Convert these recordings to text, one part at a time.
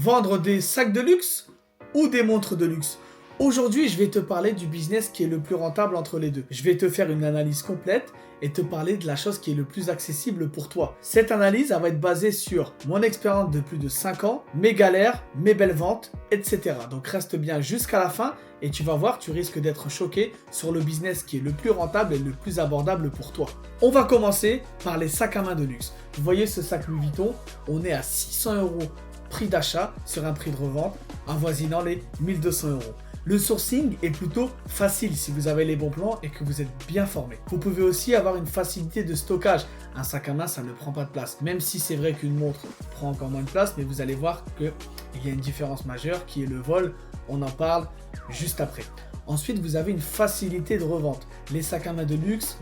Vendre des sacs de luxe ou des montres de luxe? Aujourd'hui, je vais te parler du business qui est le plus rentable entre les deux. Je vais te faire une analyse complète et te parler de la chose qui est le plus accessible pour toi. Cette analyse, elle va être basée sur mon expérience de plus de 5 ans, mes galères, mes belles ventes, etc. Donc reste bien jusqu'à la fin et tu vas voir, tu risques d'être choqué sur le business qui est le plus rentable et le plus abordable pour toi. On va commencer par les sacs à main de luxe. Vous voyez ce sac Louis Vuitton, on est à 600 € prix d'achat sur un prix de revente avoisinant les 1200 €. Le sourcing est plutôt facile si vous avez les bons plans et que vous êtes bien formé. Vous pouvez aussi avoir une facilité de stockage. Un sac à main, ça ne prend pas de place. Même si c'est vrai qu'une montre prend encore moins de place, mais vous allez voir qu'il y a une différence majeure qui est le vol. On en parle juste après. Ensuite, vous avez une facilité de revente. Les sacs à main de luxe,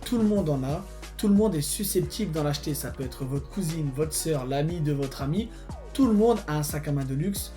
tout le monde en a. Tout le monde est susceptible d'en acheter. Ça peut être votre cousine, votre soeur, l'ami de votre ami. Tout le monde a un sac à main de luxe.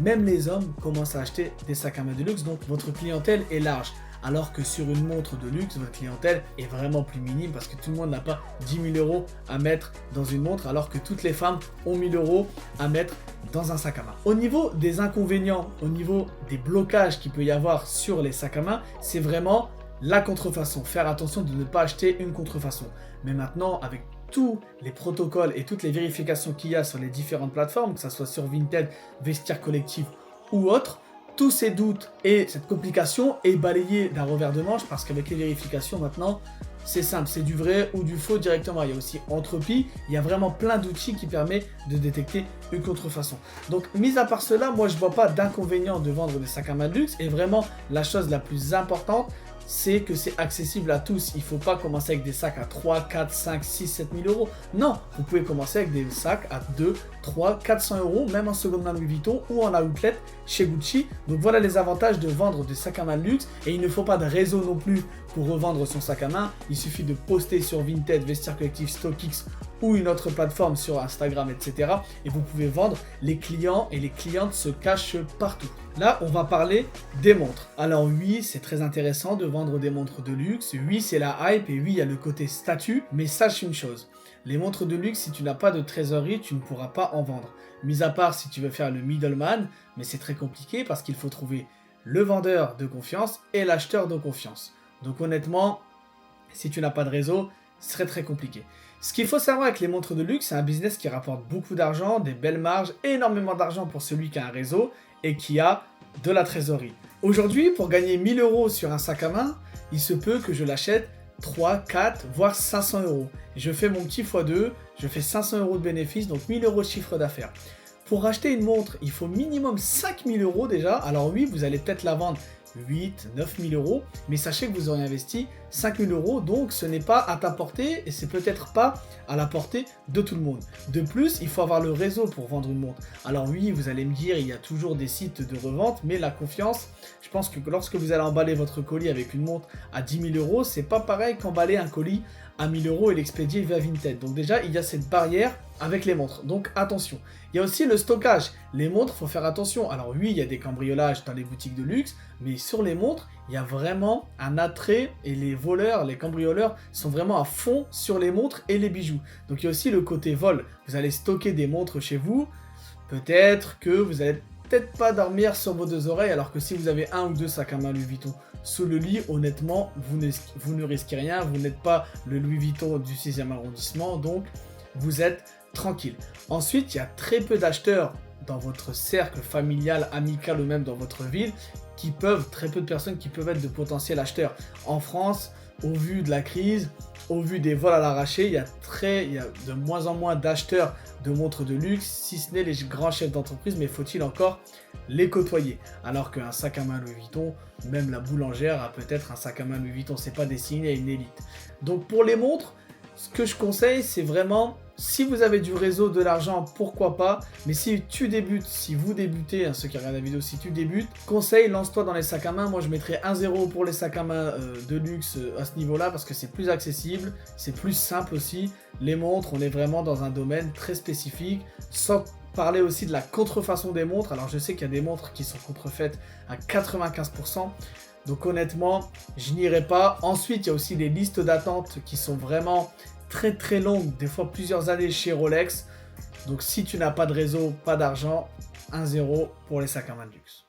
Même les hommes commencent à acheter des sacs à main de luxe, donc votre clientèle est large. Alors que sur une montre de luxe, votre clientèle est vraiment plus minime parce que tout le monde n'a pas 10 000 € à mettre dans une montre, alors que toutes les femmes ont 1 000 € à mettre dans un sac à main. Au niveau des inconvénients, au niveau des blocages qu'il peut y avoir sur les sacs à main, c'est vraiment la contrefaçon. Faire attention de ne pas acheter une contrefaçon. Mais maintenant, avec tous les protocoles et toutes les vérifications qu'il y a sur les différentes plateformes, que ce soit sur Vinted, Vestiaire Collectif ou autre, tous ces doutes et cette complication est balayée d'un revers de manche parce qu'avec les vérifications maintenant, c'est simple, c'est du vrai ou du faux directement. Il y a aussi Entropie, il y a vraiment plein d'outils qui permettent de détecter une contrefaçon. Donc, mis à part cela, moi je ne vois pas d'inconvénient de vendre des sacs à main de luxe. Et vraiment, la chose la plus importante, c'est que c'est accessible à tous. Il ne faut pas commencer avec des sacs à 3, 4, 5, 6, 7 000 €. Non, vous pouvez commencer avec des sacs à 2, 3, 400 €, même en seconde main Louis Vuitton ou en outlet chez Gucci. Donc voilà les avantages de vendre des sacs à main de luxe. Et il ne faut pas de réseau non plus pour revendre son sac à main. Il suffit de poster sur Vinted, Vestiaire Collectif, StockX ou une autre plateforme sur Instagram, etc. Et vous pouvez vendre. Les clients et les clientes se cachent partout. Là, on va parler des montres. Alors oui, c'est très intéressant de vendre des montres de luxe. Oui, c'est la hype et oui, il y a le côté statut. Mais sache une chose, les montres de luxe, si tu n'as pas de trésorerie, tu ne pourras pas en vendre. Mis à part si tu veux faire le middleman, mais c'est très compliqué parce qu'il faut trouver le vendeur de confiance et l'acheteur de confiance. Donc honnêtement, si tu n'as pas de réseau, ce serait très compliqué. Ce qu'il faut savoir avec les montres de luxe, c'est un business qui rapporte beaucoup d'argent, des belles marges, énormément d'argent pour celui qui a un réseau et qui a de la trésorerie. Aujourd'hui, pour gagner 1 000 € sur un sac à main, il se peut que je l'achète 3, 4, voire 500 €. Je fais mon petit x2, je fais 500 € de bénéfice, donc 1 000 € de chiffre d'affaires. Pour acheter une montre, il faut minimum 5 000 € déjà. Alors oui, vous allez peut-être la vendre 8, 9 000 €, mais sachez que vous aurez investi 5 000 €, donc ce n'est pas à ta portée et c'est peut-être pas à la portée de tout le monde. De plus, il faut avoir le réseau pour vendre une montre. Alors oui, vous allez me dire, il y a toujours des sites de revente, mais la confiance, je pense que lorsque vous allez emballer votre colis avec une montre à 10 000 €, c'est pas pareil qu'emballer un colis à 1 000 € et l'expédier via Vinted. Donc déjà, il y a cette barrière avec les montres, donc attention. Il y a aussi le stockage. Les montres, il faut faire attention. Alors oui, il y a des cambriolages dans les boutiques de luxe, mais sur les montres, il y a vraiment un attrait et les voleurs, les cambrioleurs sont vraiment à fond sur les montres et les bijoux. Donc il y a aussi le côté vol. Vous allez stocker des montres chez vous, peut-être que vous allez peut-être pas dormir sur vos deux oreilles, alors que si vous avez un ou deux sacs à main Louis Vuitton sous le lit, honnêtement, vous ne risquez rien, vous n'êtes pas le Louis Vuitton du 6e arrondissement, donc vous êtes tranquille. Ensuite, il y a très peu d'acheteurs dans votre cercle familial, amical ou même dans votre ville très peu de personnes qui peuvent être de potentiels acheteurs. En France, au vu de la crise, au vu des vols à l'arraché, il y a de moins en moins d'acheteurs de montres de luxe, si ce n'est les grands chefs d'entreprise, mais faut-il encore les côtoyer? Alors qu'un sac à main Louis Vuitton, même la boulangère a peut-être un sac à main Louis Vuitton, c'est pas destiné à une élite. Donc pour les montres, ce que je conseille, c'est vraiment, si vous avez du réseau, de l'argent, pourquoi pas. Mais si vous débutez, ceux qui regardent la vidéo, si tu débutes, conseil, lance-toi dans les sacs à main. Moi, je mettrais 1-0 pour les sacs à main de luxe à ce niveau-là parce que c'est plus accessible, c'est plus simple aussi. Les montres, on est vraiment dans un domaine très spécifique, sans parler aussi de la contrefaçon des montres. Alors, je sais qu'il y a des montres qui sont contrefaites à 95%. Donc honnêtement, je n'irai pas. Ensuite, il y a aussi les listes d'attente qui sont vraiment très très longues, des fois plusieurs années chez Rolex. Donc si tu n'as pas de réseau, pas d'argent, 1-0 pour les sacs à main de luxe.